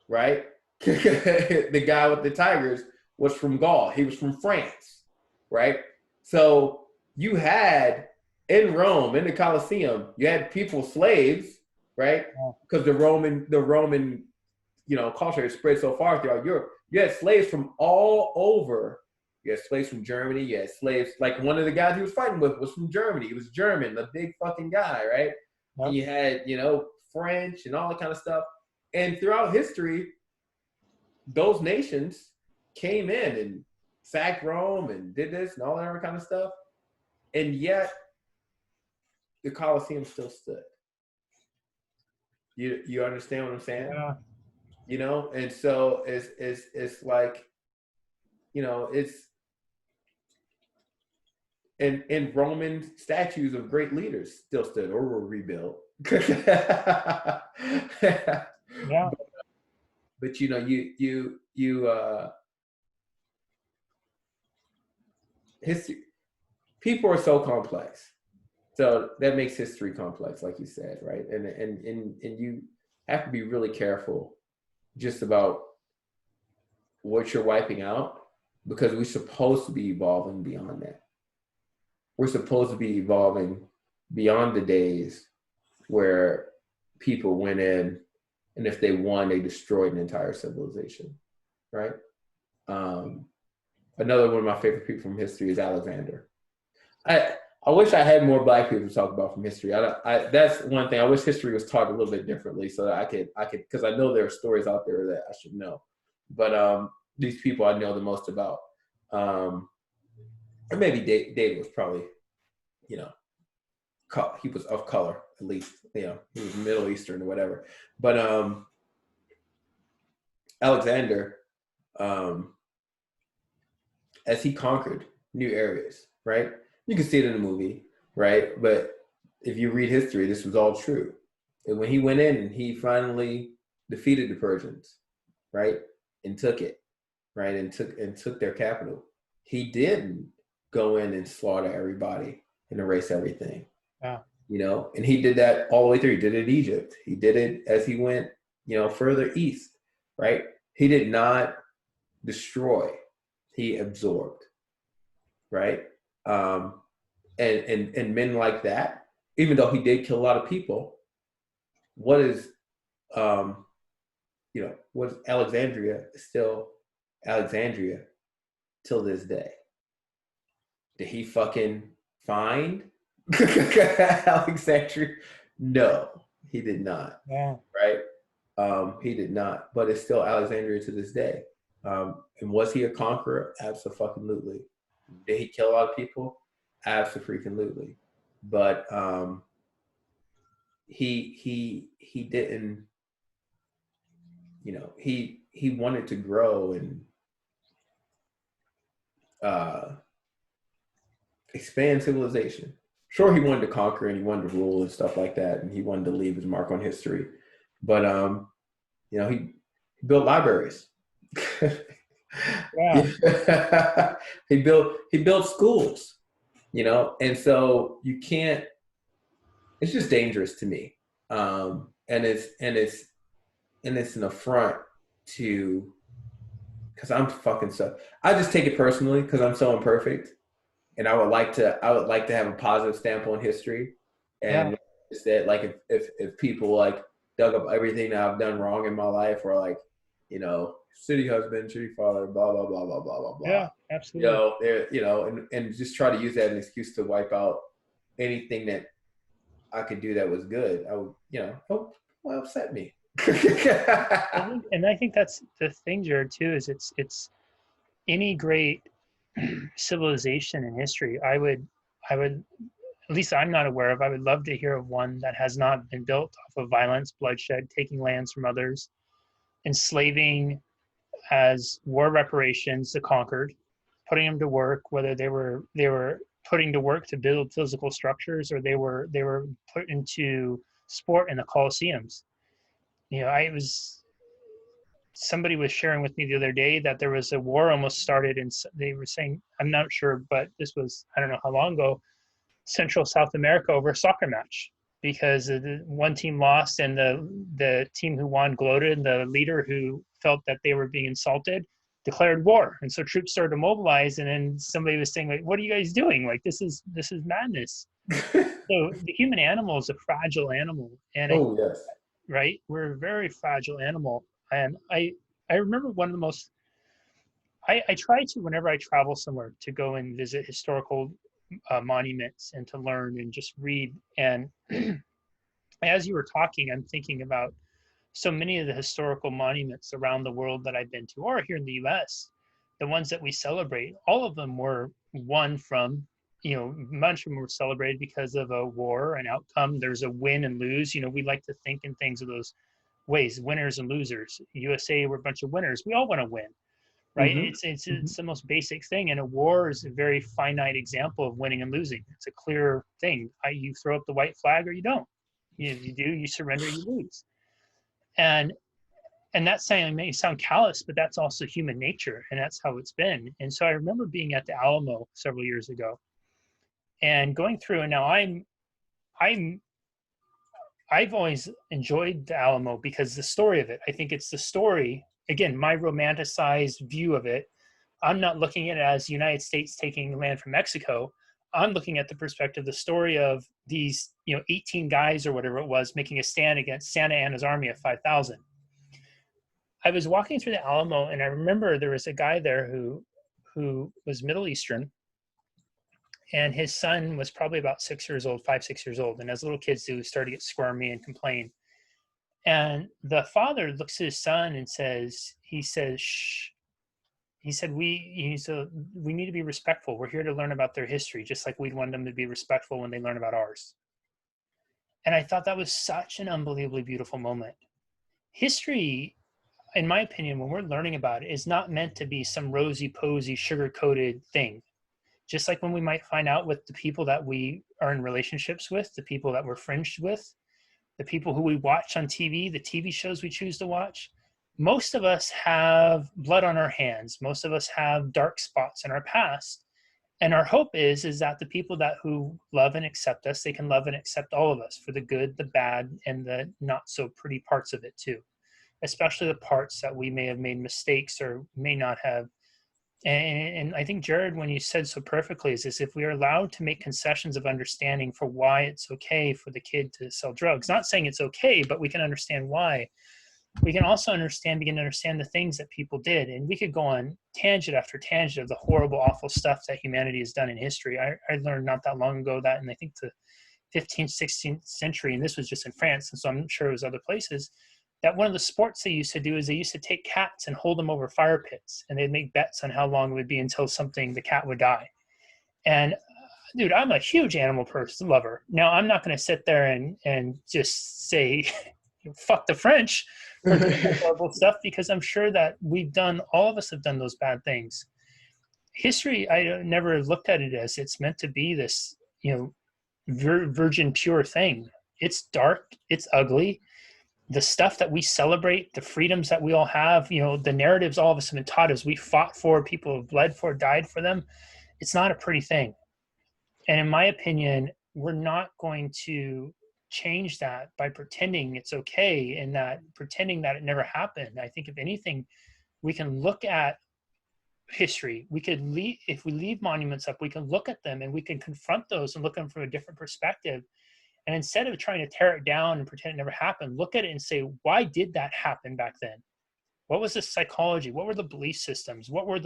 right? The guy with the tigers was from Gaul. He was from France, right? So you had in Rome, in the Colosseum, you had people, slaves, right? Because the Roman, culture had spread so far throughout Europe. You had slaves from all over. You had slaves from Germany. You had slaves, like one of the guys he was fighting with was from Germany. He was German, the big fucking guy, right? Yep. And you had, French and all that kind of stuff. And throughout history, those nations came in and sacked Rome and did this and all that other kind of stuff. And yet, the Colosseum still stood. You understand what I'm saying? Yeah. And so it's like, it's and Roman statues of great leaders still stood or were rebuilt. Yeah. But history, people are so complex. So that makes history complex, like you said, right? And you have to be really careful just about what you're wiping out, because we're supposed to be evolving beyond that. We're supposed to be evolving beyond the days where people went in and if they won, they destroyed an entire civilization, right? Another one of my favorite people from history is Alexander. I wish I had more Black people to talk about from history. That's one thing. I wish history was taught a little bit differently so that I could, because I know there are stories out there that I should know. But these people I know the most about. Or maybe David was probably, he was of color, at least, he was Middle Eastern or whatever. But Alexander, as he conquered new areas, right? You can see it in the movie, right? But if you read history, this was all true. And when he went in and he finally defeated the Persians, right? And took it, right? And took their capital. He didn't go in and slaughter everybody and erase everything. Yeah. And he did that all the way through. He did it in Egypt. He did it as he went, further east, right? He did not destroy. He absorbed, right? And men like that, even though he did kill a lot of people, what Alexandria is still Alexandria till this day. Did he fucking find Alexandria? No, he did not. Yeah. Right? He did not. But it's still Alexandria to this day. And was he a conqueror? Absolutely. Did he kill a lot of people? Absolutely. But he didn't, he wanted to grow and expand civilization. Sure, he wanted to conquer and he wanted to rule and stuff like that, and he wanted to leave his mark on history. But he built libraries. Yeah. He built schools, and so you can't. It's just dangerous to me, and it's an affront to, because I'm fucking so. I just take it personally because I'm so imperfect, and I would like to have a positive stamp on history, Yeah. and it's that, like, if people like dug up everything that I've done wrong in my life, or like, city husband, shitty father, blah blah blah blah blah blah blah. Yeah. Absolutely. And just try to use that as an excuse to wipe out anything that I could do that was good. I would, well, upset me. I think that's the thing, Jared, too, is it's any great civilization in history. I would, at least I'm not aware of. I would love to hear of one that has not been built off of violence, bloodshed, taking lands from others, enslaving as war reparations the conquered, putting them to work, whether they were putting to work to build physical structures, or they were put into sport in the Colosseums. I was somebody was sharing with me the other day that there was a war almost started, and they were saying, I'm not sure, but this was, I don't know how long ago, Central South America, over a soccer match, because the one team lost and the team who won gloated, and the leader who felt that they were being insulted declared war, and so troops started to mobilize, and then somebody was saying, like, what are you guys doing? Like, this is madness. So the human animal is a fragile animal, and Oh yes. right, we're a very fragile animal. And I remember one of the most, I try to, whenever I travel somewhere, to go and visit historical monuments and to learn and just read. And as you were talking, I'm thinking about so many of the historical monuments around the world that I've been to, or here in the US, the ones that we celebrate, all of them were won from, much of them were celebrated because of a war, an outcome. There's a win and lose. We like to think in things of those ways, winners and losers. USA, we're a bunch of winners. We all want to win, right? Mm-hmm. It's the most basic thing, and a war is a very finite example of winning and losing. It's a clear thing. You throw up the white flag or you don't. You do, you surrender, you lose. And that saying may sound callous, but that's also human nature, and that's how it's been. And so I remember being at the Alamo several years ago and going through, and now I'm I've always enjoyed the Alamo because the story of it. I think it's the story, again, my romanticized view of it. I'm not looking at it as the United States taking land from Mexico. I'm looking at the perspective, the story of these, 18 guys or whatever it was, making a stand against Santa Anna's army of 5,000. I was walking through the Alamo, and I remember there was a guy there who was Middle Eastern, and his son was probably about 6 years old, 5, 6 years old. And as little kids do, started to get squirmy and complain. And the father looks at his son and he says, shh. He said, we need to be respectful. We're here to learn about their history, just like we'd want them to be respectful when they learn about ours. And I thought that was such an unbelievably beautiful moment. History, in my opinion, when we're learning about it, is not meant to be some rosy-posy, sugar-coated thing. Just like when we might find out with the people that we are in relationships with, the people that we're fringed with, the people who we watch on TV, the TV shows we choose to watch, most of us have blood on our hands. Most of us have dark spots in our past. And our hope is that the people who love and accept us, they can love and accept all of us for the good, the bad, and the not so pretty parts of it too, especially the parts that we may have made mistakes or may not have. And I think, Jared, when you said so perfectly, is if we are allowed to make concessions of understanding for why it's okay for the kid to sell drugs, not saying it's okay, but we can understand why. We can also begin to understand the things that people did. And we could go on tangent after tangent of the horrible, awful stuff that humanity has done in history. I learned not that long ago that, and I think the 15th, 16th century, and this was just in France, and so I'm sure it was other places, that one of the sports they used to do is they used to take cats and hold them over fire pits, and they'd make bets on how long it would be until the cat would die. And dude, I'm a huge animal person lover. Now, I'm not going to sit there and just say, fuck the French for doing that horrible stuff, because I'm sure that all of us have done those bad things. History, I never looked at it as it's meant to be this, virgin pure thing. It's dark, it's ugly. The stuff that we celebrate, the freedoms that we all have, the narratives all of us have been taught as we fought for, people have bled for, died for them. It's not a pretty thing. And in my opinion, we're not going to change that by pretending it's okay and that pretending that it never happened. I think if anything, we can look at history. If we leave monuments up, we can look at them and we can confront those and look at them from a different perspective. And instead of trying to tear it down and pretend it never happened, look at it and say, why did that happen back then? What was the psychology? What were the belief systems? What was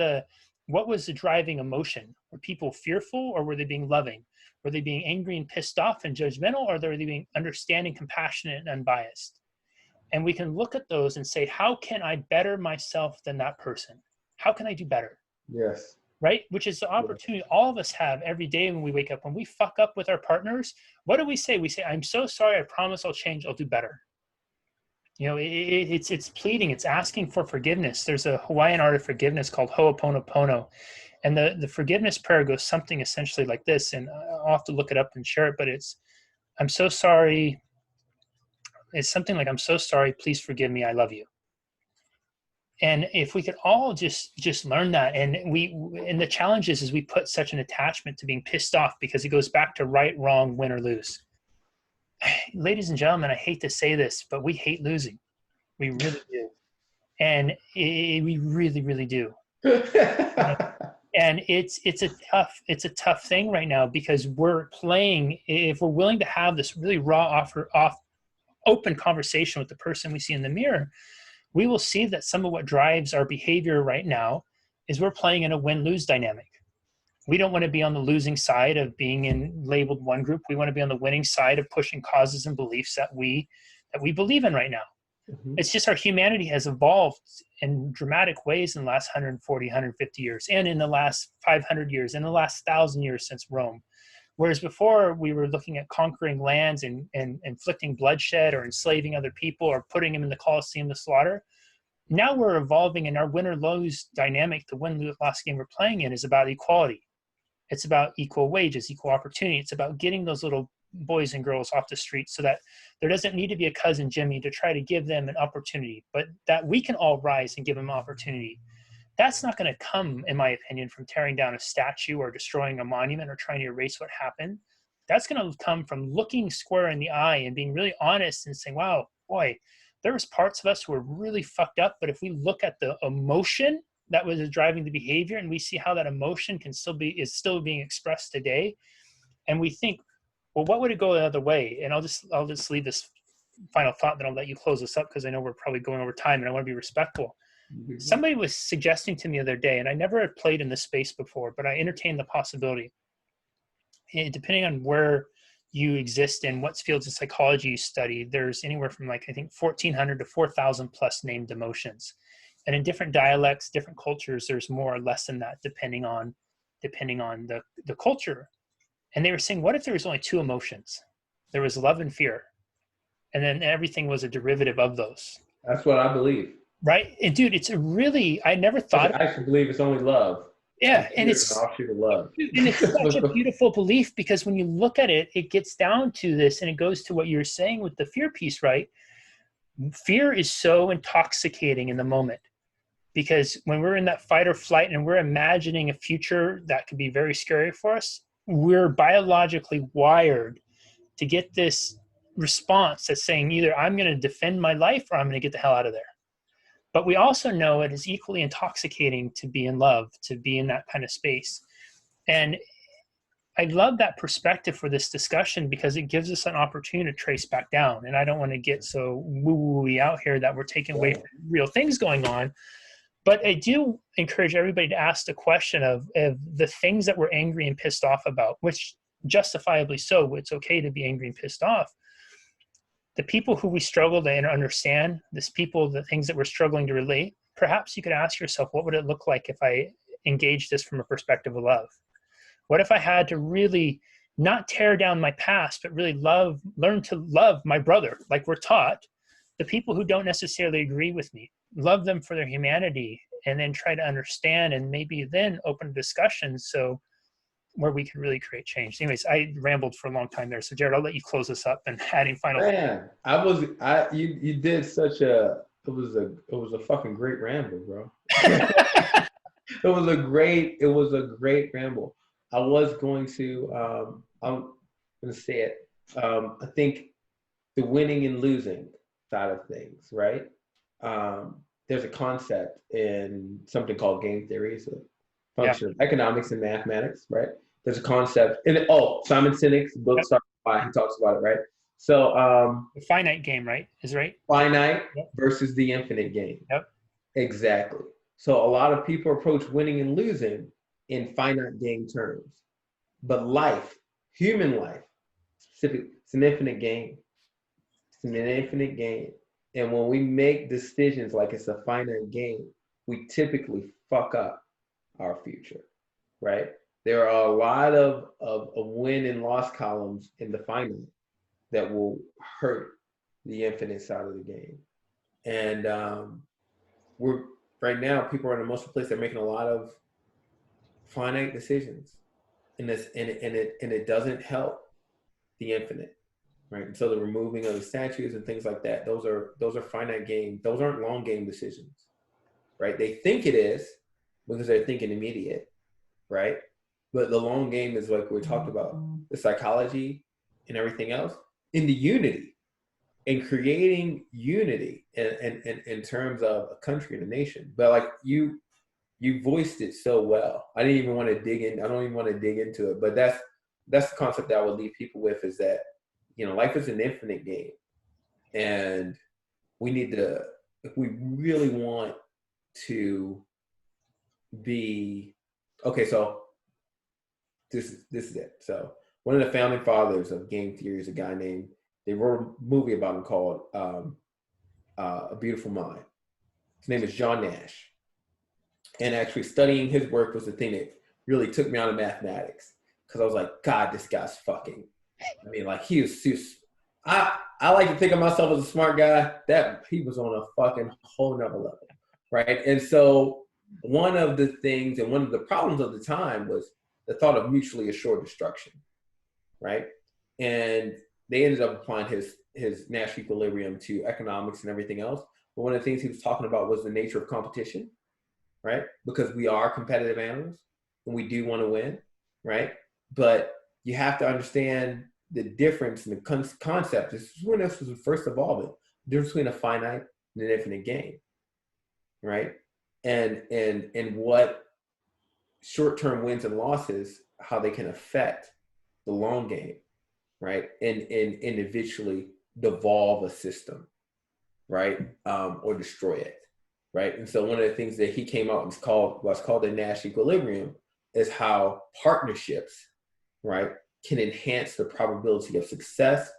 the driving emotion? Were people fearful, or were they being loving? Were they being angry and pissed off and judgmental, or were they being understanding, compassionate, and unbiased? And we can look at those and say, how can I better myself than that person? How can I do better? Yes. Right? Which is the opportunity all of us have every day when we wake up. When we fuck up with our partners, what do we say? We say, I'm so sorry. I promise I'll change. I'll do better. It's pleading. It's asking for forgiveness. There's a Hawaiian art of forgiveness called Ho'oponopono. And the forgiveness prayer goes something essentially like this. And I'll have to look it up and share it. But I'm so sorry. It's something like, I'm so sorry. Please forgive me. I love you. And if we could all just learn that, and the challenge is we put such an attachment to being pissed off because it goes back to right, wrong, win or lose. Ladies and gentlemen, I hate to say this, but we hate losing. We really do. And we really, really do. And it's a tough thing right now, because we're playing, if we're willing to have this really raw open conversation with the person we see in the mirror, we will see that some of what drives our behavior right now is we're playing in a win-lose dynamic. We don't want to be on the losing side of being in labeled one group. We want to be on the winning side of pushing causes and beliefs that we believe in right now. Mm-hmm. It's just our humanity has evolved in dramatic ways in the last 140, 150 years, and in the last 500 years, in the last 1,000 years since Rome. Whereas before we were looking at conquering lands and inflicting bloodshed or enslaving other people or putting them in the Colosseum to slaughter. Now we're evolving, in our win or lose dynamic. The win-loss game we're playing in is about equality. It's about equal wages, equal opportunity. It's about getting those little boys and girls off the street so that there doesn't need to be a cousin Jimmy to try to give them an opportunity, but that we can all rise and give them opportunity. That's not going to come, in my opinion, from tearing down a statue or destroying a monument or trying to erase what happened. That's going to come from looking square in the eye and being really honest and saying, wow, boy, there was parts of us who were really fucked up, but if we look at the emotion that was driving the behavior and we see how that emotion is still being expressed today, and we think, well, what would it go the other way? And I'll just leave this final thought, then I'll let you close this up because I know we're probably going over time and I want to be respectful. Mm-hmm. Somebody was suggesting to me the other day, and I never had played in this space before, but I entertained the possibility. And depending on where you exist in what fields of psychology you study, there's anywhere from I think 1,400 to 4,000 plus named emotions. And in different dialects, different cultures, there's more or less than that depending on the culture. And they were saying, what if there was only two emotions? There was love and fear. And then everything was a derivative of those. That's what I believe. Right? And dude, I never thought. I actually believe it's only love. Yeah. And it's love. And it's such a beautiful belief, because when you look at it, it gets down to this, and it goes to what you're saying with the fear piece, right? Fear is so intoxicating in the moment, because when we're in that fight or flight and we're imagining a future that could be very scary for us, we're biologically wired to get this response that's saying either I'm going to defend my life or I'm going to get the hell out of there. But we also know it is equally intoxicating to be in love, to be in that kind of space. And I love that perspective for this discussion, because it gives us an opportunity to trace back down. And I don't want to get so woo-woo-y out here that we're taking away from real things going on. But I do encourage everybody to ask the question of the things that we're angry and pissed off about, which justifiably so, it's okay to be angry and pissed off. The people who we struggle to understand, the things that we're struggling to relate, perhaps you could ask yourself, what would it look like if I engage this from a perspective of love? What if I had to really not tear down my past, but really learn to love my brother, like we're taught, the people who don't necessarily agree with me, love them for their humanity, and then try to understand and maybe then open discussions so where we can really create change. Anyways, I rambled for a long time there. So Jared, I'll let you close this up and adding final. Man, you did such it was a fucking great ramble, bro. It was a great ramble. I was going to, I'm going to say it. I think the winning and losing side of things, right? There's a concept in something called game theory. It's a function of economics and mathematics, right? There's a concept Simon Sinek's book starts by he talks about it, right? So the finite game, right? Is right? Finite versus the infinite game. Yep. Exactly. So a lot of people approach winning and losing in finite game terms. But life, human life, specific, it's an infinite game. It's an infinite game. And when we make decisions like it's a finite game, we typically fuck up our future, right? There are a lot of win and loss columns in the finite that will hurt the infinite side of the game. And we're right now, people are in a emotional place. They're making a lot of finite decisions, and it doesn't help the infinite, right? And so the removing of the statues and things like that, those are finite game. Those aren't long game decisions, right? They think it is because they're thinking immediate, right? But the long game is like we talked about, the psychology and everything else, in the unity, in creating unity in terms of a country and a nation. But like you voiced it so well. I didn't even want to dig in. I don't even want to dig into it. But that's the concept that I would leave people with, is that, you know, life is an infinite game. And we need to, if we really want to be, okay, so this is it. So one of the founding fathers of game theory is a guy named, they wrote a movie about him called A Beautiful Mind. His name is John Nash. And actually studying his work was the thing that really took me out of mathematics. Because I was like, God, this guy's fucking, I mean, like he was I like to think of myself as a smart guy. That he was on a fucking whole nother level, right? And so one of the things and one of the problems of the time was the thought of mutually assured destruction, right? And they ended up applying his Nash equilibrium to economics and everything else. But one of the things he was talking about was the nature of competition, right? Because we are competitive animals and we do want to win, right? But you have to understand the difference in the concept. This is when this was first evolving. The difference between a finite and an infinite game, right? And what short-term wins and losses, how they can affect the long game, right? And individually devolve a system, right? Or destroy it, right? And so one of the things that he came out and what's called the Nash equilibrium is how partnerships, right, can enhance the probability of success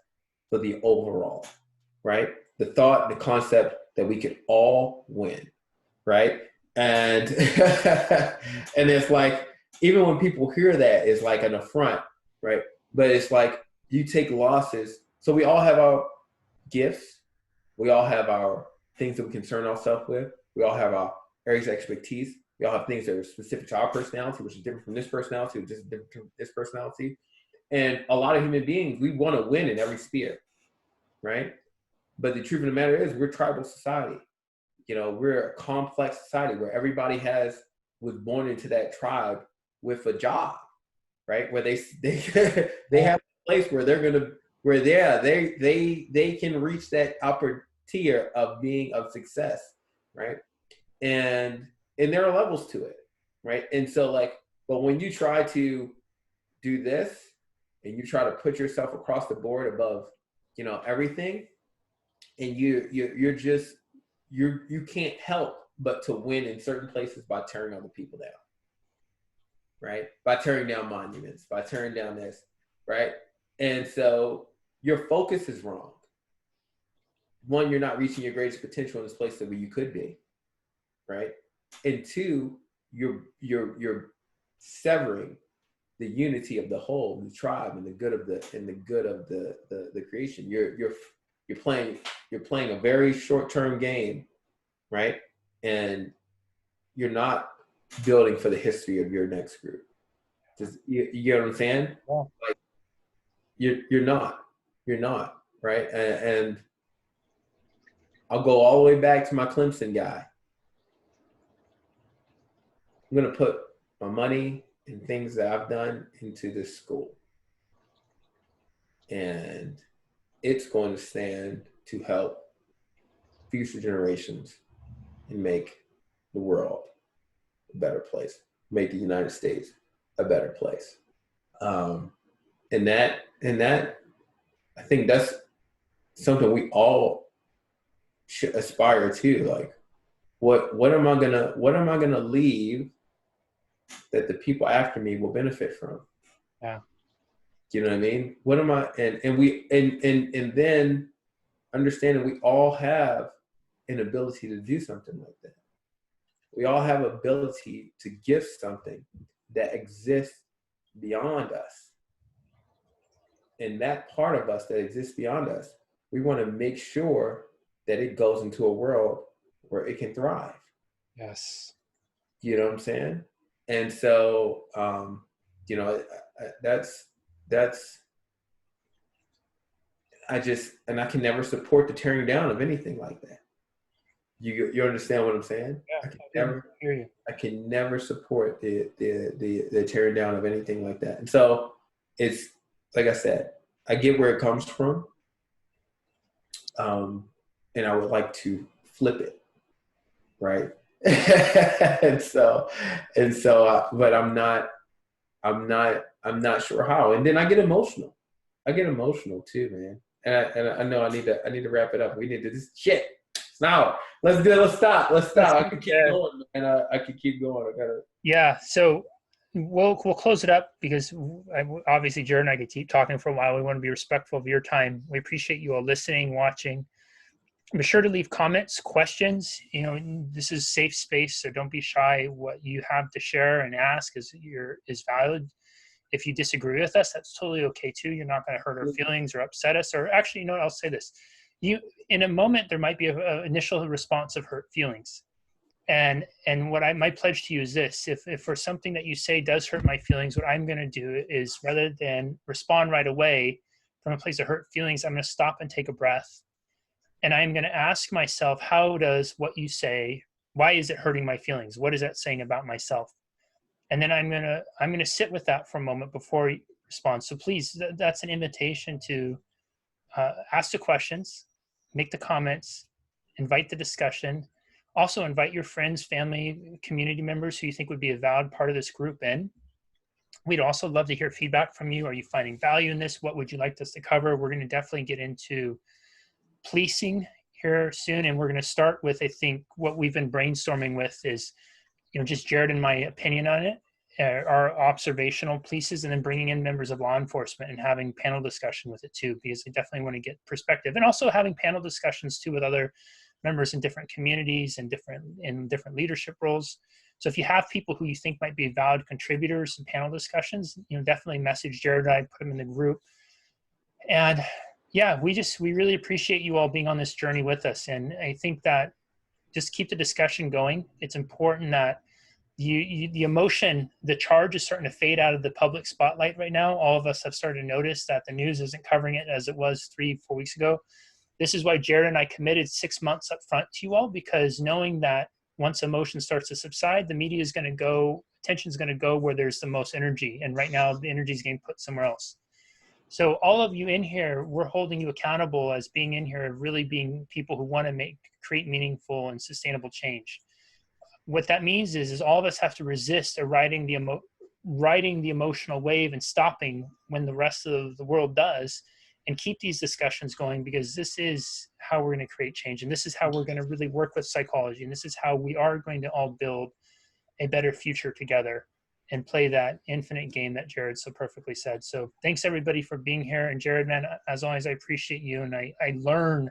for the overall, right? The thought, the concept that we could all win, right? And and it's like, even when people hear that, it's like an affront, right? But it's like, you take losses. So we all have our gifts. We all have our things that we concern ourselves with. We all have our areas of expertise. We all have things that are specific to our personality, which is different from this personality, which is different from this personality. And a lot of human beings, we want to win in every sphere, right? But the truth of the matter is, we're a tribal society. You know, we're a complex society where everybody was born into that tribe with a job, right? Where they have a place where they're gonna, where they can reach that upper tier of being of success, right? And there are levels to it, right? And so like, but when you try to do this and you try to put yourself across the board above, you know, everything, and you can't help but to win in certain places by tearing other people down, right? By tearing down monuments, by tearing down this, right? And so your focus is wrong. One, you're not reaching your greatest potential in this place that where you could be, right? And two, you're severing the unity of the whole, the tribe, and the good of the creation. You're playing a very short-term game, right? And you're not building for the history of your next group. Just you get what I'm saying? Yeah. Like you're not, right? And I'll go all the way back to my Clemson guy. I'm gonna put my money and things that I've done into this school, and it's going to stand to help future generations and make the world a better place, make the United States a better place. And that, I think that's something we all should aspire to. Like, what am I gonna leave that the people after me will benefit from? Yeah. You know what I mean? What am I? And then understanding we all have an ability to do something like that. We all have ability to give something that exists beyond us. And that part of us that exists beyond us, we want to make sure that it goes into a world where it can thrive. Yes. You know what I'm saying? And so, you know, that's, I can never support the tearing down of anything like that. You understand what I'm saying? Yeah, I can never support the tearing down of anything like that. And so it's, like I said, I get where it comes from. And I would like to flip it, right? But I'm not sure how. And then I get emotional. Too, man. And I know I need to wrap it up. We need to just shit. Now let's stop. I could keep going, and I could keep going. I gotta. Yeah. So we'll close it up because obviously Jared and I could keep talking for a while. We want to be respectful of your time. We appreciate you all listening, watching. Be sure to leave comments, questions. You know, this is safe space, so don't be shy. What you have to share and ask is valid. If you disagree with us, that's totally okay too. You're not going to hurt our feelings or upset us. Or actually, you know what? I'll say this: in a moment, there might be an initial response of hurt feelings, and what my pledge to you is this: if for something that you say does hurt my feelings, what I'm going to do is, rather than respond right away from a place of hurt feelings, I'm going to stop and take a breath. And I'm going to ask myself, how does what you say, why is it hurting my feelings? What is that saying about myself? And then I'm going to sit with that for a moment before you respond. So please, that's an invitation to ask the questions, make the comments, invite the discussion. Also invite your friends, family, community members who you think would be a valid part of this group in. We'd also love to hear feedback from you. Are you finding value in this? What would you like us to cover? We're going to definitely get into policing here soon, and we're going to start with, I think, what we've been brainstorming with is, you know, just Jared and my opinion on it, our observational pieces, and then bringing in members of law enforcement and having panel discussion with it too, because I definitely want to get perspective, and also having panel discussions too with other members in different communities and different leadership roles. So if you have people who you think might be valid contributors in panel discussions, you know, definitely message Jared and I, put them in the group. And yeah, we really appreciate you all being on this journey with us. And I think that just keep the discussion going. It's important that the emotion, the charge is starting to fade out of the public spotlight right now. All of us have started to notice that the news isn't covering it as it was 3-4 weeks ago. This is why Jared and I committed 6 months up front to you all, because knowing that once emotion starts to subside, the media is going to go, attention is going to go where there's the most energy. And right now the energy is getting put somewhere else. So all of you in here, we're holding you accountable as being in here, really being people who want to create meaningful and sustainable change. What that means is all of us have to resist riding the emotional wave and stopping when the rest of the world does, and keep these discussions going, because this is how we're going to create change. And this is how we're going to really work with psychology. And this is how we are going to all build a better future together and play that infinite game that Jared so perfectly said. So thanks everybody for being here. And Jared, man, as always, I appreciate you. And I learn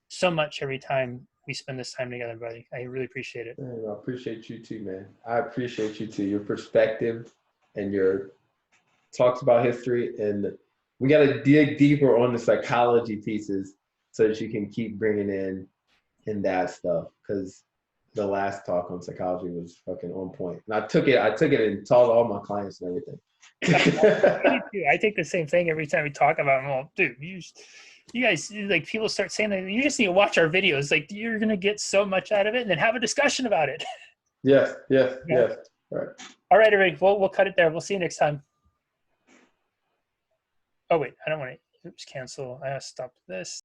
so much every time we spend this time together, buddy. I really appreciate it. I appreciate you too, man. I appreciate you too. Your perspective and your talks about history, and we got to dig deeper on the psychology pieces so that you can keep bringing in that stuff, because the last talk on psychology was fucking on point. And I took it and taught all my clients and everything. Me too. I think the same thing every time we talk about them. Well, dude, you guys, like, people start saying that you just need to watch our videos. Like, you're gonna get so much out of it, and then have a discussion about it. Yes, yes, Yeah. yes. All right. All right, everybody. We'll cut it there. We'll see you next time. Oh wait, I don't want to. Oops, cancel. I have to stop this.